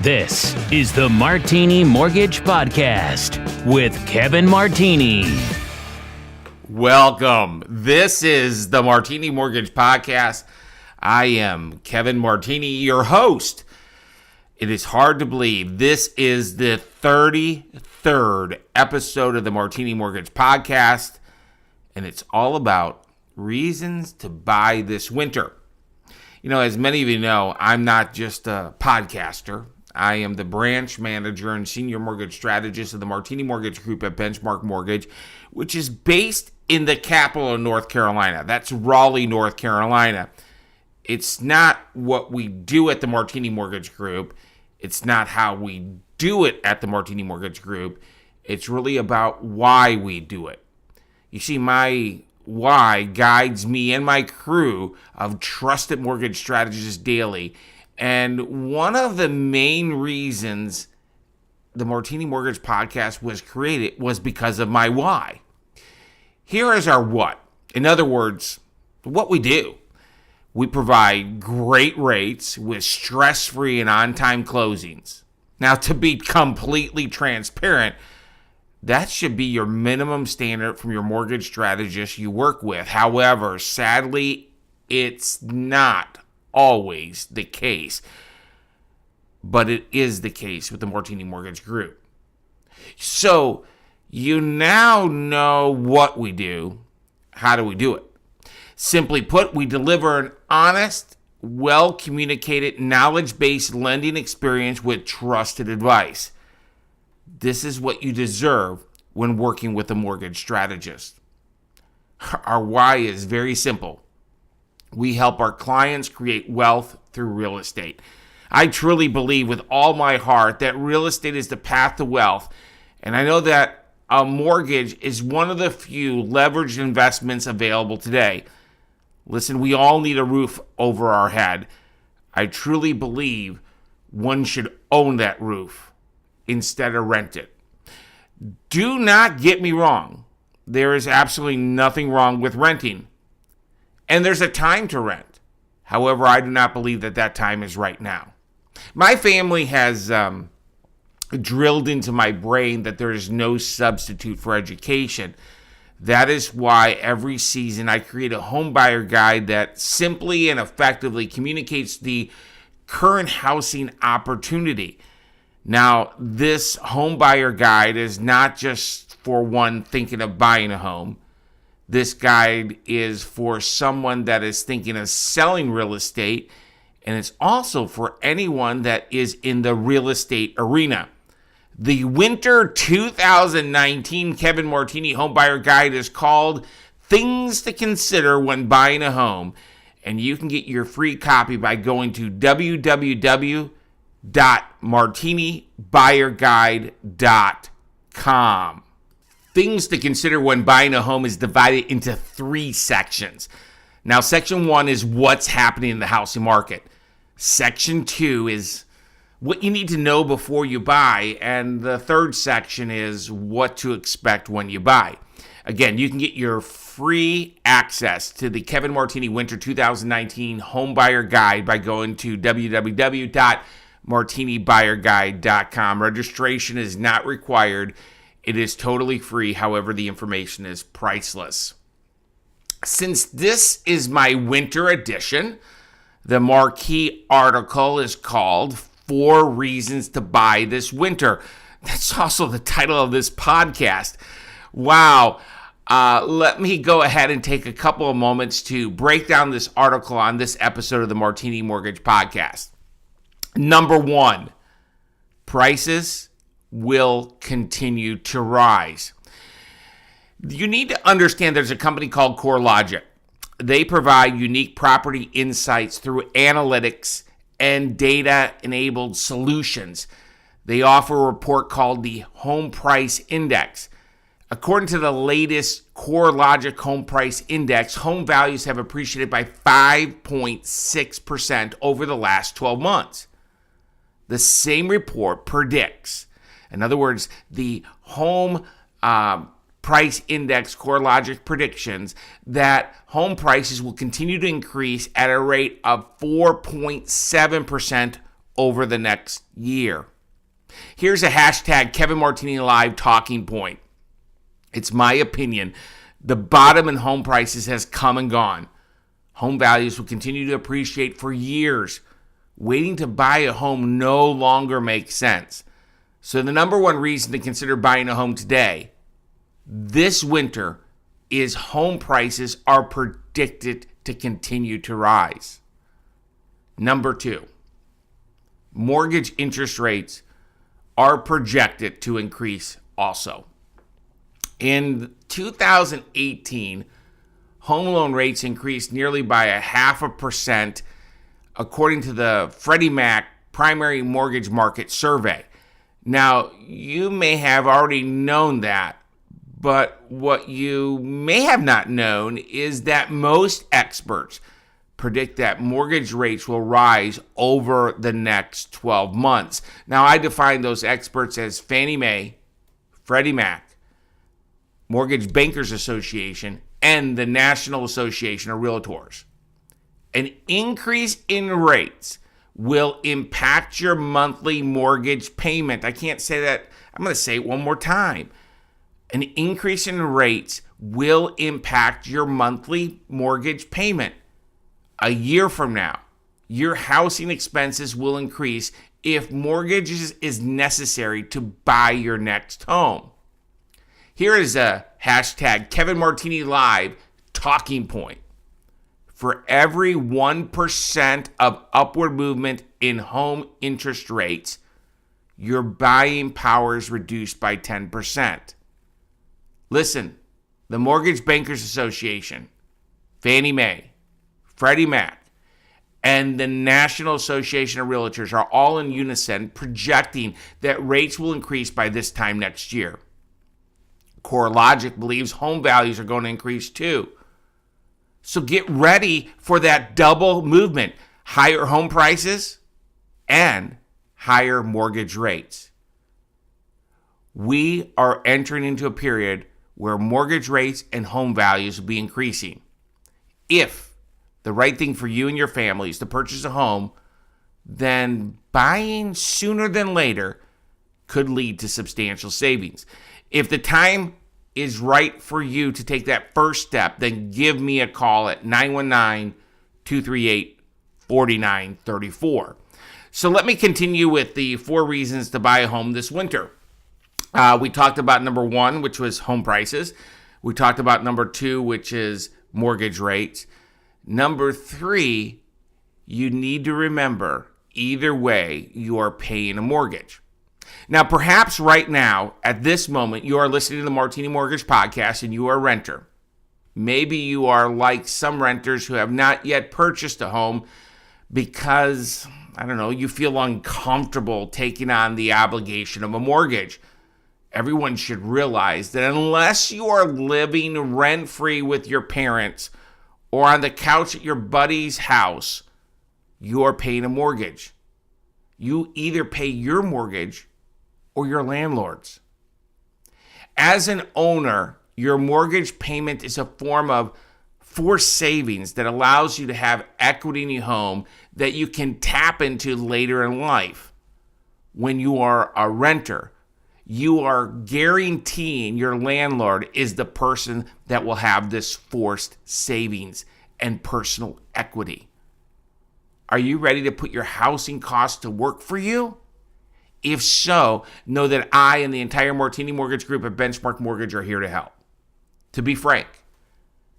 This is the Martini Mortgage Podcast with Kevin Martini. Welcome. This is the Martini Mortgage Podcast. I am Kevin Martini, your host. It is hard to believe this is the 33rd episode of the Martini Mortgage Podcast, and it's all about reasons to buy this winter. You know, as many of you know, I'm not just a podcaster. I am the branch manager and senior mortgage strategist of the Martini Mortgage Group at Benchmark Mortgage, which is based in the capital of North Carolina. That's Raleigh, North Carolina. It's not what we do at the Martini Mortgage Group. It's not how we do it at the Martini Mortgage Group. It's really about why we do it. You see, my why guides me and my crew of trusted mortgage strategists daily. And one of the main reasons the Martini Mortgage Podcast was created was because of my why. Here is our what. In other words, what we do. We provide great rates with stress-free and on-time closings. Now, to be completely transparent, that should be your minimum standard from your mortgage strategist you work with. However, sadly, it's not always the case, but it is the case with the Martini Mortgage Group. So you now know what we do. How do we do it? Simply put, we deliver an honest, well-communicated, knowledge-based lending experience with trusted advice. This is what you deserve when working with a mortgage strategist. Our why is very simple. We help our clients create wealth through real estate. I truly believe with all my heart that real estate is the path to wealth. And I know that a mortgage is one of the few leveraged investments available today. Listen, we all need a roof over our head. I truly believe one should own that roof instead of rent it. Do not get me wrong. There is absolutely nothing wrong with renting. And there's a time to rent. However, I do not believe that time is right now. My family has drilled into my brain that there is no substitute for education. That is why every season I create a homebuyer guide that simply and effectively communicates the current housing opportunity. Now, this homebuyer guide is not just for one thinking of buying a home. This guide is for someone that is thinking of selling real estate, and it's also for anyone that is in the real estate arena. The Winter 2019 Kevin Martini Homebuyer Guide is called Things to Consider When Buying a Home, and you can get your free copy by going to www.martinibuyerguide.com. Things to consider when buying a home is divided into 3 sections. Now, section 1 is what's happening in the housing market. Section 2 is what you need to know before you buy. And the third section is what to expect when you buy. Again, you can get your free access to the Kevin Martini Winter 2019 Homebuyer Guide by going to www.martinibuyerguide.com. Registration is not required. It is totally free. However, the information is priceless. Since this is my winter edition, the marquee article is called 4 Reasons to Buy This Winter. That's also the title of this podcast. Wow. Let me go ahead and take a couple of moments to break down this article on this episode of the Martini Mortgage Podcast. Number 1, prices will continue to rise. You need to understand there's a company called CoreLogic. They provide unique property insights through analytics and data-enabled solutions. They offer a report called the Home Price Index. According to the latest CoreLogic Home Price Index, home values have appreciated by 5.6% over the last 12 months. The same report predicts, in other words, the home price index CoreLogic predictions that home prices will continue to increase at a rate of 4.7% over the next year. Here's a hashtag Kevin Martini Live talking point. It's my opinion. The bottom in home prices has come and gone. Home values will continue to appreciate for years. Waiting to buy a home no longer makes sense. So the number one reason to consider buying a home today, this winter, is home prices are predicted to continue to rise. Number two, mortgage interest rates are projected to increase also. In 2018, home loan rates increased nearly by 0.5%, according to the Freddie Mac Primary Mortgage Market Survey. Now, you may have already known that, but what you may have not known is that most experts predict that mortgage rates will rise over the next 12 months. Now, I define those experts as Fannie Mae, Freddie Mac, Mortgage Bankers Association, and the National Association of Realtors. An increase in rates will impact your monthly mortgage payment. I can't say that. I'm going to say it one more time. An increase in rates will impact your monthly mortgage payment. A year from now, your housing expenses will increase if mortgages is necessary to buy your next home. Here is a hashtag Kevin Martini Live talking point. For every 1% of upward movement in home interest rates, your buying power is reduced by 10%. Listen, the Mortgage Bankers Association, Fannie Mae, Freddie Mac, and the National Association of Realtors are all in unison projecting that rates will increase by this time next year. CoreLogic believes home values are going to increase too. So get ready for that double movement, higher home prices and higher mortgage rates. We are entering into a period where mortgage rates and home values will be increasing. If the right thing for you and your family is to purchase a home, then buying sooner than later could lead to substantial savings. If the time is right for you to take that first step, then give me a call at 919-238-4934. So let me continue with the 4 reasons to buy a home this winter. We talked about number 1, which was home prices. We talked about number 2, which is mortgage rates. Number 3, you need to remember, either way, you are paying a mortgage. Now, perhaps right now, at this moment, you are listening to the Martini Mortgage Podcast and you are a renter. Maybe you are like some renters who have not yet purchased a home because, you feel uncomfortable taking on the obligation of a mortgage. Everyone should realize that unless you are living rent-free with your parents or on the couch at your buddy's house, you are paying a mortgage. You either pay your mortgage or your landlord's. As an owner, your mortgage payment is a form of forced savings that allows you to have equity in your home that you can tap into later in life. When you are a renter, you are guaranteeing your landlord is the person that will have this forced savings and personal equity. Are you ready to put your housing costs to work for you? If so, know that I and the entire Martini Mortgage Group at Benchmark Mortgage are here to help. To be frank,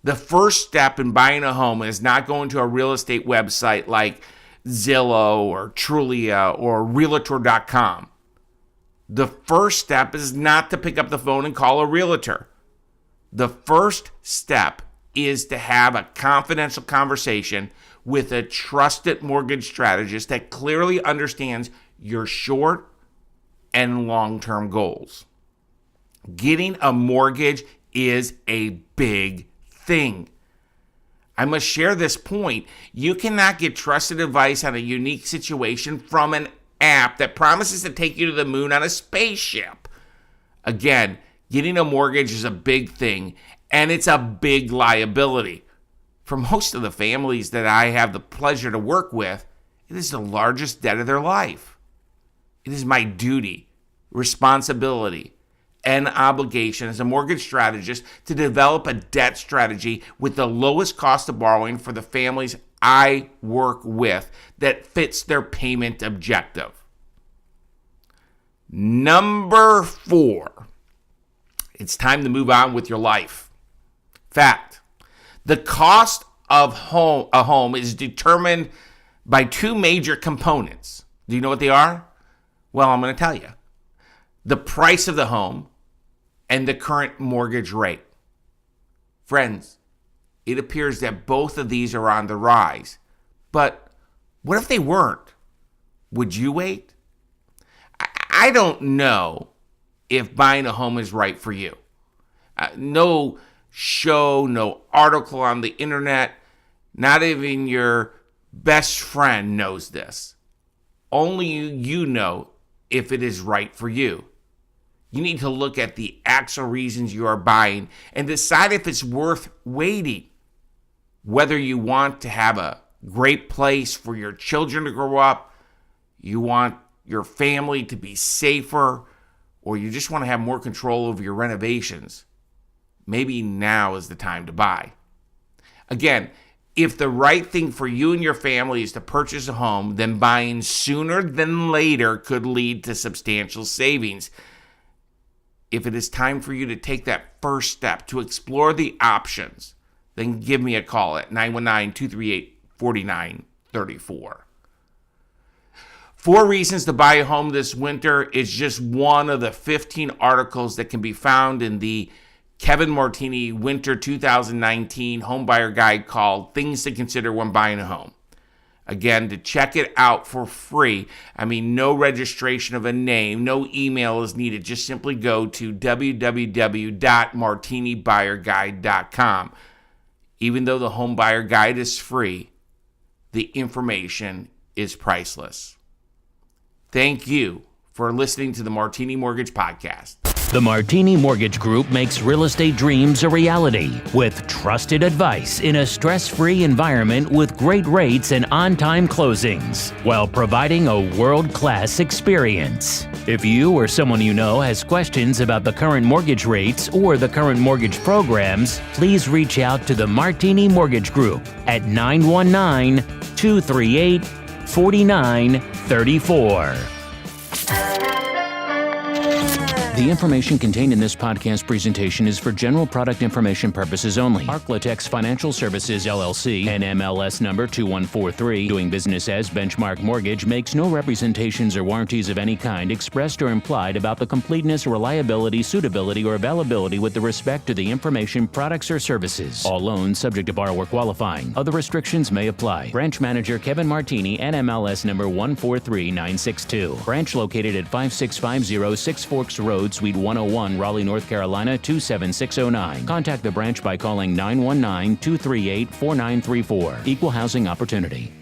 the first step in buying a home is not going to a real estate website like Zillow or Trulia or Realtor.com. The first step is not to pick up the phone and call a realtor. The first step is to have a confidential conversation with a trusted mortgage strategist that clearly understands your short and long-term goals. Getting a mortgage is a big thing. I must share this point. You cannot get trusted advice on a unique situation from an app that promises to take you to the moon on a spaceship. Again, getting a mortgage is a big thing, and it's a big liability. For most of the families that I have the pleasure to work with, It is the largest debt of their life. It is my duty, responsibility, and obligation as a mortgage strategist to develop a debt strategy with the lowest cost of borrowing for the families I work with that fits their payment objective. Number 4, it's time to move on with your life. Fact, the cost of a home is determined by 2 major components. Do you know what they are? Well, I'm going to tell you. The price of the home and the current mortgage rate. Friends, it appears that both of these are on the rise. But what if they weren't? Would you wait? I don't know if buying a home is right for you. No show, no article on the internet, not even your best friend knows this. Only you know if it is right for you. You need to look at the actual reasons you are buying and decide if it's worth waiting. Whether you want to have a great place for your children to grow up, you want your family to be safer, or you just want to have more control over your renovations, maybe now is the time to buy. Again, if the right thing for you and your family is to purchase a home, then buying sooner than later could lead to substantial savings. If it is time for you to take that first step to explore the options, then give me a call at 919-238-4934. 4 reasons to buy a home this winter is just one of the 15 articles that can be found in the Kevin Martini Winter 2019 Homebuyer Guide called Things to Consider When Buying a Home. Again, to check it out for free, no registration of a name, no email is needed. Just simply go to www.martinibuyerguide.com. Even though the Homebuyer Guide is free, the information is priceless. Thank you for listening to the Martini Mortgage Podcast. The Martini Mortgage Group makes real estate dreams a reality with trusted advice in a stress-free environment with great rates and on-time closings while providing a world-class experience. If you or someone you know has questions about the current mortgage rates or the current mortgage programs, please reach out to the Martini Mortgage Group at 919-238-4934. The information contained in this podcast presentation is for general product information purposes only. Arklatex Financial Services, LLC, NMLS number 2143, doing business as Benchmark Mortgage, makes no representations or warranties of any kind expressed or implied about the completeness, reliability, suitability, or availability with respect to the information, products, or services. All loans subject to borrower qualifying. Other restrictions may apply. Branch Manager Kevin Martini, NMLS number 143962. Branch located at 5650 Six Forks Road, Suite 101, Raleigh, North Carolina 27609. Contact the branch by calling 919-238-4934. Equal housing opportunity.